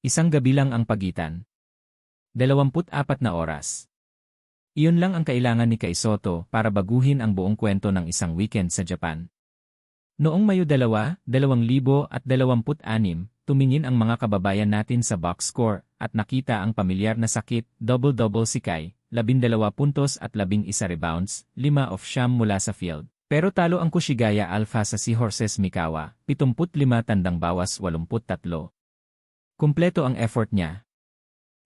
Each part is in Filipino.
Isang gabi lang ang pagitan. 24 na oras. Iyon lang ang kailangan ni Kai Sotto para baguhin ang buong kwento ng isang weekend sa Japan. Noong Mayo 2, 2026, tumingin ang mga kababayan natin sa box score at nakita ang pamilyar na sakit, double-double si Kai, 12 puntos at 11 rebounds, 5 of siyam mula sa field. Pero talo ang Kushigaya Alpha sa Seahorses Mikawa, 75 tandang bawas 83. Kumpleto ang effort niya.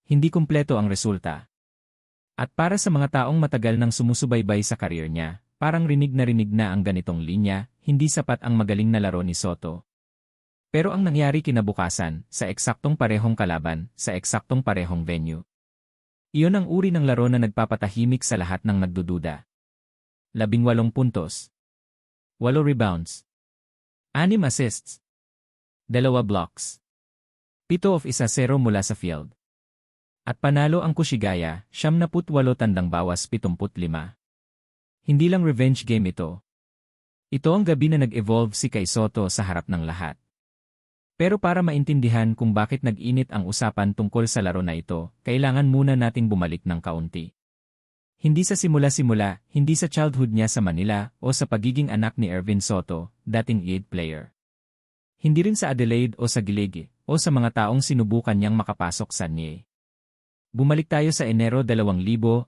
Hindi kumpleto ang resulta. At para sa mga taong matagal nang sumusubaybay sa karir niya, parang rinig na ang ganitong linya, hindi sapat ang magaling na laro ni Sotto. Pero ang nangyari kinabukasan, sa eksaktong parehong kalaban, sa eksaktong parehong venue. Iyon ang uri ng laro na nagpapatahimik sa lahat ng nagdududa. 18 puntos. 8 rebounds. 6 assists. 2 blocks. 7 of 1-0 mula sa field. At panalo ang Kushigaya, 78 tandang bawas 75. Hindi lang revenge game ito. Ito ang gabi na nag-evolve si Kai Sotto sa harap ng lahat. Pero para maintindihan kung bakit nag-init ang usapan tungkol sa laro na ito, kailangan muna nating bumalik ng kaunti. Hindi sa simula-simula, hindi sa childhood niya sa Manila o sa pagiging anak ni Ervin Sotto, dating lead player. Hindi rin sa Adelaide o sa Gilig, o sa mga taong sinubukan niyang makapasok sa NIE. Bumalik tayo sa Enero 2025,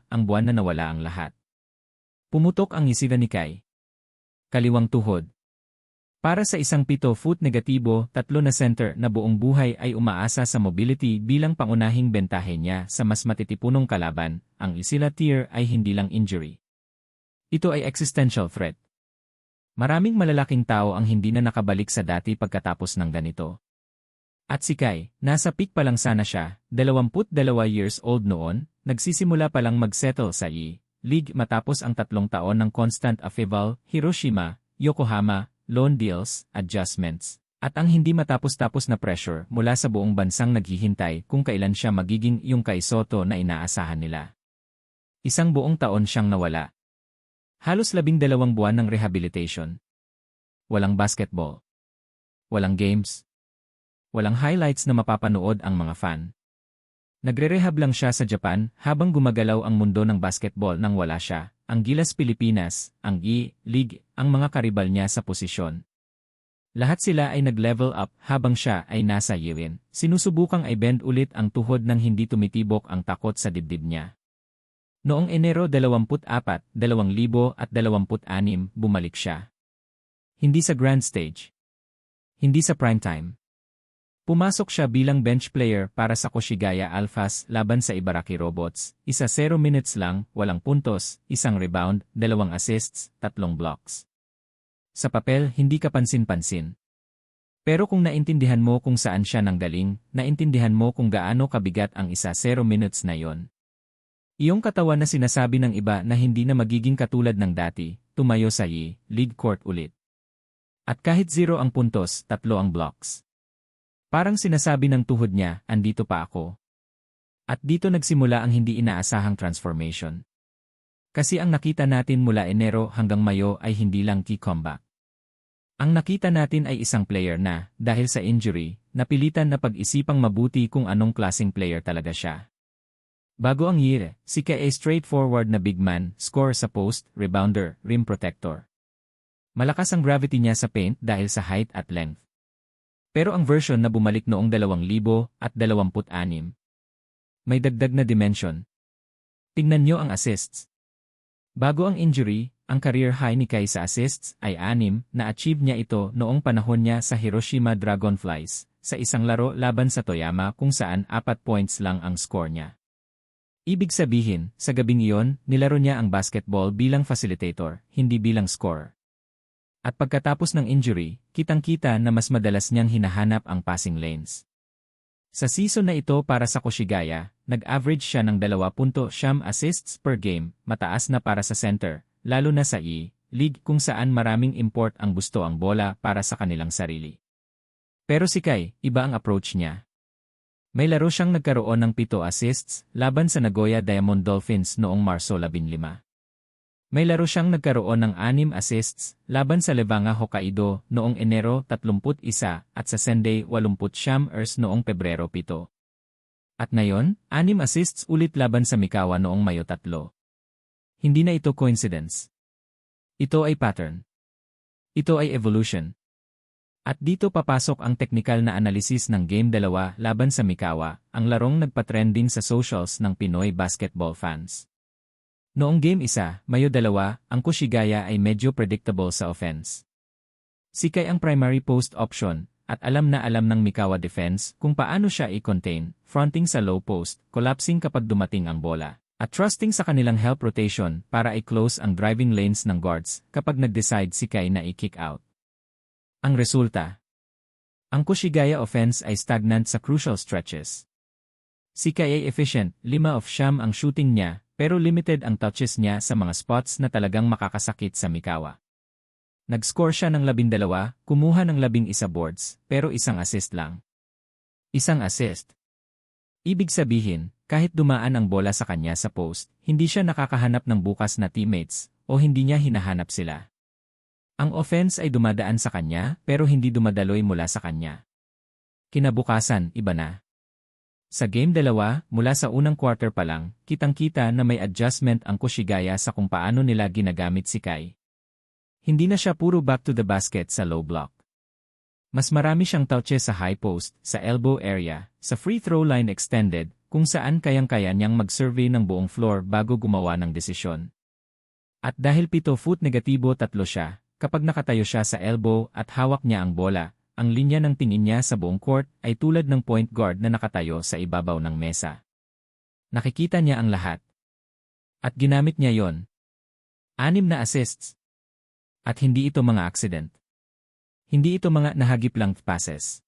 ang buwan na nawala ang lahat. Pumutok ang isipan ni Kai. Kaliwang tuhod. Para sa isang 7-foot negatibo, 3 na center na buong buhay ay umaasa sa mobility bilang pangunahing bentahe niya sa mas matitipunong kalaban, ang Isila tier ay hindi lang injury. Ito ay existential threat. Maraming malalaking tao ang hindi na nakabalik sa dati pagkatapos ng ganito. At si Kai, nasa peak pa lang sana siya, 22 years old noon, nagsisimula pa lang mag-settle sa League matapos ang 3 taon ng constant upheaval, Hiroshima, Yokohama, loan deals, adjustments, at ang hindi matapos-tapos na pressure mula sa buong bansang naghihintay kung kailan siya magiging yung Kai Sotto na inaasahan nila. Isang buong taon siyang nawala. Halos 12 buwan ng rehabilitation. Walang basketball. Walang games. Walang highlights na mapapanood ang mga fan. Nagre-rehab lang siya sa Japan habang gumagalaw ang mundo ng basketball nang wala siya, ang Gilas Pilipinas, ang League, ang mga karibal niya sa posisyon. Lahat sila ay nag-level up habang siya ay nasa Yilin. Sinusubukang i-bend ulit ang tuhod nang hindi tumitibok ang takot sa dibdib niya. Noong Enero 24, 2026, bumalik siya. Hindi sa grand stage. Hindi sa primetime. Pumasok siya bilang bench player para sa Kushigaya Alphas laban sa Ibaraki Robots, 1-0 minutes lang, walang puntos, 1 rebound, 2 assists, 3 blocks. Sa papel, hindi ka pansin-pansin. Pero kung naintindihan mo kung saan siya nanggaling, naintindihan mo kung gaano kabigat ang 1-0 minutes na yon. Iyong katawan na sinasabi ng iba na hindi na magiging katulad ng dati, tumayo sa lead court ulit. At kahit 0 ang puntos, 3 ang blocks. Parang sinasabi ng tuhod niya, andito pa ako. At dito nagsimula ang hindi inaasahang transformation. Kasi ang nakita natin mula Enero hanggang Mayo ay hindi lang key comeback. Ang nakita natin ay isang player na, dahil sa injury, napilitan na pag-isipang mabuti kung anong klaseng player talaga siya. Bago ang year, si Kai ay straightforward na big man, scorer sa post, rebounder, rim protector. Malakas ang gravity niya sa paint dahil sa height at length. Pero ang version na bumalik noong 2026, may dagdag na dimension. Tingnan niyo ang assists. Bago ang injury, ang career high ni Kai sa assists ay 6, na-achieve niya ito noong panahon niya sa Hiroshima Dragonflies, sa isang laro laban sa Toyama kung saan 4 points lang ang score niya. Ibig sabihin, sa gabing iyon, nilaro niya ang basketball bilang facilitator, hindi bilang scorer. At pagkatapos ng injury, kitang-kita na mas madalas niyang hinahanap ang passing lanes. Sa season na ito para sa Kushigaya, nag-average siya ng 2.7 assists per game, mataas na para sa center, lalo na sa league kung saan maraming import ang gusto ang bola para sa kanilang sarili. Pero si Kai, iba ang approach niya. May laro siyang nagkaroon ng 7 assists laban sa Nagoya Diamond Dolphins noong Marso 15. May laro siyang nagkaroon ng 6 assists laban sa Levanga Hokkaido noong Enero 31 at sa Sendai 89 noong Pebrero 7. At ngayon, 6 assists ulit laban sa Mikawa noong Mayo 3. Hindi na ito coincidence. Ito ay pattern. Ito ay evolution. At dito papasok ang teknikal na analysis ng Game 2 laban sa Mikawa, ang larong nagpa-trending sa socials ng Pinoy basketball fans. Noong Game 1, Mayo 2, ang Kushigaya ay medyo predictable sa offense. Si Kai ang primary post option, at alam na alam ng Mikawa defense kung paano siya i-contain, fronting sa low post, collapsing kapag dumating ang bola, at trusting sa kanilang help rotation para i-close ang driving lanes ng guards kapag nag-decide si Kai na i-kick out. Ang resulta, ang Kushigaya offense ay stagnant sa crucial stretches. Si Kai ay efficient, 5 of 9 ang shooting niya, pero limited ang touches niya sa mga spots na talagang makakasakit sa Mikawa. Nag-score siya ng 12, kumuha ng 11 boards, pero 1 assist lang. 1 assist. Ibig sabihin, kahit dumaan ang bola sa kanya sa post, hindi siya nakakahanap ng bukas na teammates, o hindi niya hinahanap sila. Ang offense ay dumadaan sa kanya, pero hindi dumadaloy mula sa kanya. Kinabukasan, iba na. Sa Game 2, mula sa unang quarter pa lang, kitang-kita na may adjustment ang Kushigaya sa kung paano nila ginagamit si Kai. Hindi na siya puro back to the basket sa low block. Mas marami siyang touches sa high post, sa elbow area, sa free throw line extended, kung saan kayang-kaya niyang mag-survey ng buong floor bago gumawa ng desisyon. At dahil 7 negatibo 3 siya, kapag nakatayo siya sa elbow at hawak niya ang bola, ang linya ng tingin niya sa buong court ay tulad ng point guard na nakatayo sa ibabaw ng mesa. Nakikita niya ang lahat. At ginamit niya yon. 6 na assists. At hindi ito mga accident. Hindi ito mga nahagip lang passes.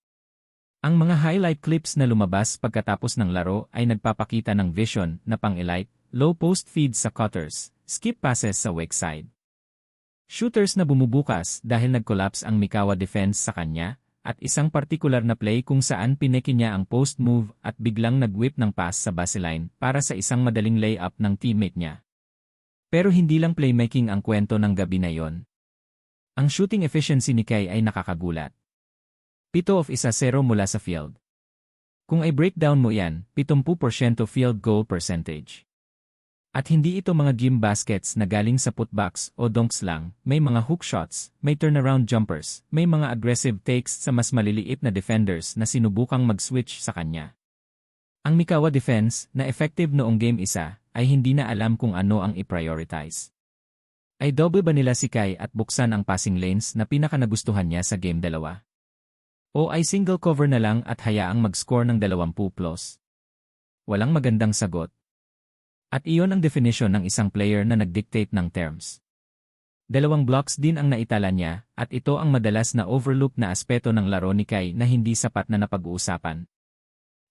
Ang mga highlight clips na lumabas pagkatapos ng laro ay nagpapakita ng vision na pang-elite, low post feeds sa cutters, skip passes sa weak side. Shooters na bumubukas dahil nag-collapse ang Mikawa defense sa kanya, at isang partikular na play kung saan pineki niya ang post move at biglang nag-whip ng pass sa baseline para sa isang madaling layup ng teammate niya. Pero hindi lang playmaking ang kwento ng gabi na yon. Ang shooting efficiency ni Kai ay nakakagulat. 7 of 10 mula sa field. Kung ay breakdown mo yan, 70% field goal percentage. At hindi ito mga gym baskets na galing sa putbacks o dunks lang, may mga hook shots, may turnaround jumpers, may mga aggressive takes sa mas maliliit na defenders na sinubukang mag-switch sa kanya. Ang Mikawa defense, na effective noong Game 1, ay hindi na alam kung ano ang i-prioritize. Ay double ba nila si Kai at buksan ang passing lanes na pinakanagustuhan niya sa Game 2? O ay single cover na lang at hayaang mag-score ng 20+? Walang magandang sagot. At iyon ang definition ng isang player na nag-dictate ng terms. 2 blocks din ang naitala niya, at ito ang madalas na overlook na aspeto ng laro ni Kai na hindi sapat na napag-uusapan.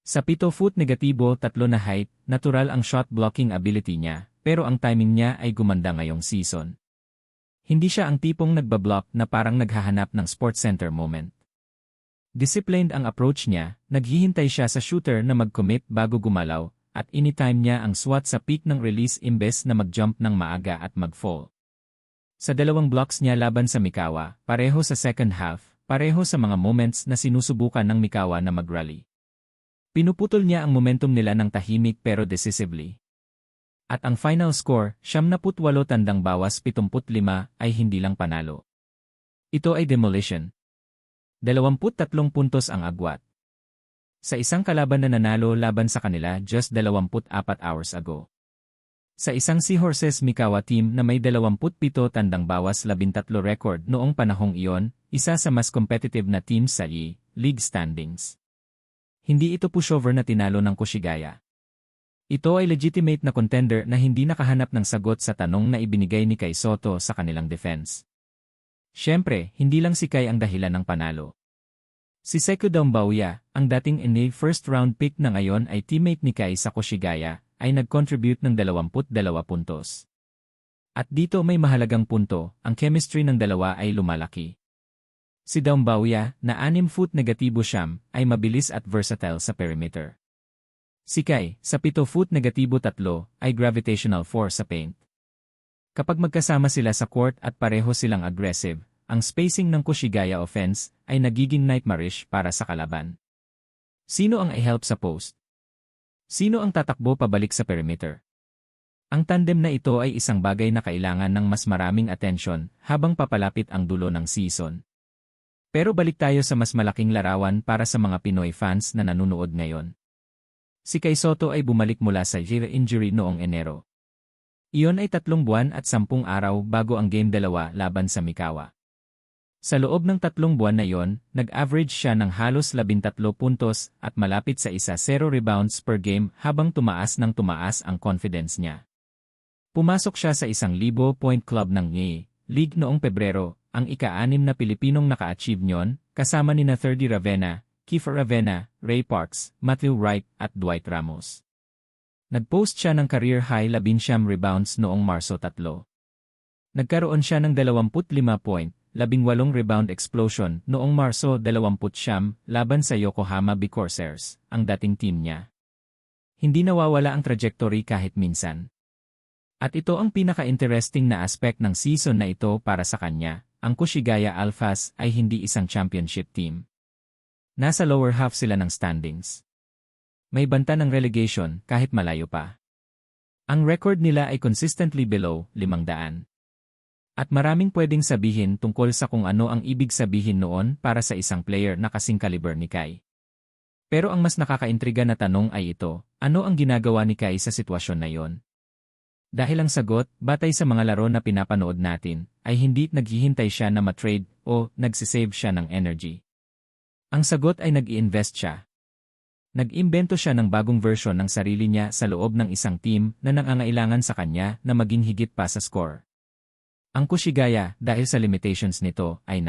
Sa 7 negatibo 3 na height, natural ang shot blocking ability niya, pero ang timing niya ay gumanda ngayong season. Hindi siya ang tipong nagbablock na parang naghahanap ng SportsCenter moment. Disciplined ang approach niya, naghihintay siya sa shooter na mag-commit bago gumalaw, at anytime niya ang swat sa peak ng release imbes na mag-jump ng maaga at mag-fall. Sa 2 blocks niya laban sa Mikawa, pareho sa second half, pareho sa mga moments na sinusubukan ng Mikawa na mag-rally. Pinuputol niya ang momentum nila ng tahimik pero decisively. At ang final score, 78-75 ay hindi lang panalo. Ito ay demolition. 23 puntos ang agwat. Sa isang kalaban na nanalo laban sa kanila just 24 hours ago. Sa isang Seahorses Mikawa team na may 27-13 record noong panahong iyon, isa sa mas competitive na teams sa league standings. Hindi ito pushover na tinalo ng Kushigaya. Ito ay legitimate na contender na hindi nakahanap ng sagot sa tanong na ibinigay ni Kai Soto sa kanilang defense. Siyempre, hindi lang si Kai ang dahilan ng panalo. Si Sekou Doumbouya, ang dating NA first-round pick na ngayon ay teammate ni Kai sa Kushigaya, ay nag-contribute ng 22 puntos. At dito may mahalagang punto, ang chemistry ng dalawa ay lumalaki. Si Doumbouya, na 6 negatibo siyam, ay mabilis at versatile sa perimeter. Si Kai, sa 7 negatibo 3, ay gravitational force sa paint. Kapag magkasama sila sa court at pareho silang aggressive, ang spacing ng Kushigaya offense ay nagiging nightmarish para sa kalaban. Sino ang i-help sa post? Sino ang tatakbo pabalik sa perimeter? Ang tandem na ito ay isang bagay na kailangan ng mas maraming atensyon habang papalapit ang dulo ng season. Pero balik tayo sa mas malaking larawan para sa mga Pinoy fans na nanunood ngayon. Si Kai Sotto ay bumalik mula sa injury noong Enero. Iyon ay 3 buwan at 10 araw bago ang Game 2 laban sa Mikawa. Sa loob ng 3 buwan na iyon, nag-average siya ng halos 13 puntos at malapit sa 1-0 rebounds per game habang tumaas ang confidence niya. Pumasok siya sa 1,000-point club ng League noong Pebrero, ang ika-6 na Pilipinong naka-achieve nyon, kasama nina Thirdy Ravenna, Kiefer Ravenna, Ray Parks, Matthew Wright at Dwight Ramos. Nag-post siya ng career-high 11 rebounds noong Marso 3. Nagkaroon siya ng 25 point, 18 rebound explosion noong Marso 20 laban sa Yokohama B Corsairs, ang dating team niya. Hindi nawawala ang trajectory kahit minsan. At ito ang pinaka-interesting na aspect ng season na ito para sa kanya. Ang Kushigaya Alphas ay hindi isang championship team. Nasa lower half sila ng standings. May banta ng relegation kahit malayo pa. Ang record nila ay consistently below 500. At maraming pwedeng sabihin tungkol sa kung ano ang ibig sabihin noon para sa isang player na kasing caliber ni Kai. Pero ang mas nakakaintriga na tanong ay ito, ano ang ginagawa ni Kai sa sitwasyon na yon? Dahil ang sagot, batay sa mga laro na pinapanood natin, ay hindi naghihintay siya na matrade o nagsisave siya ng energy. Ang sagot ay nag-i-invest siya. Nag-imbento siya ng bagong version ng sarili niya sa loob ng isang team na nangangailangan sa kanya na maging higit pa sa score. Ang Kushigaya, dahil sa limitations nito, ay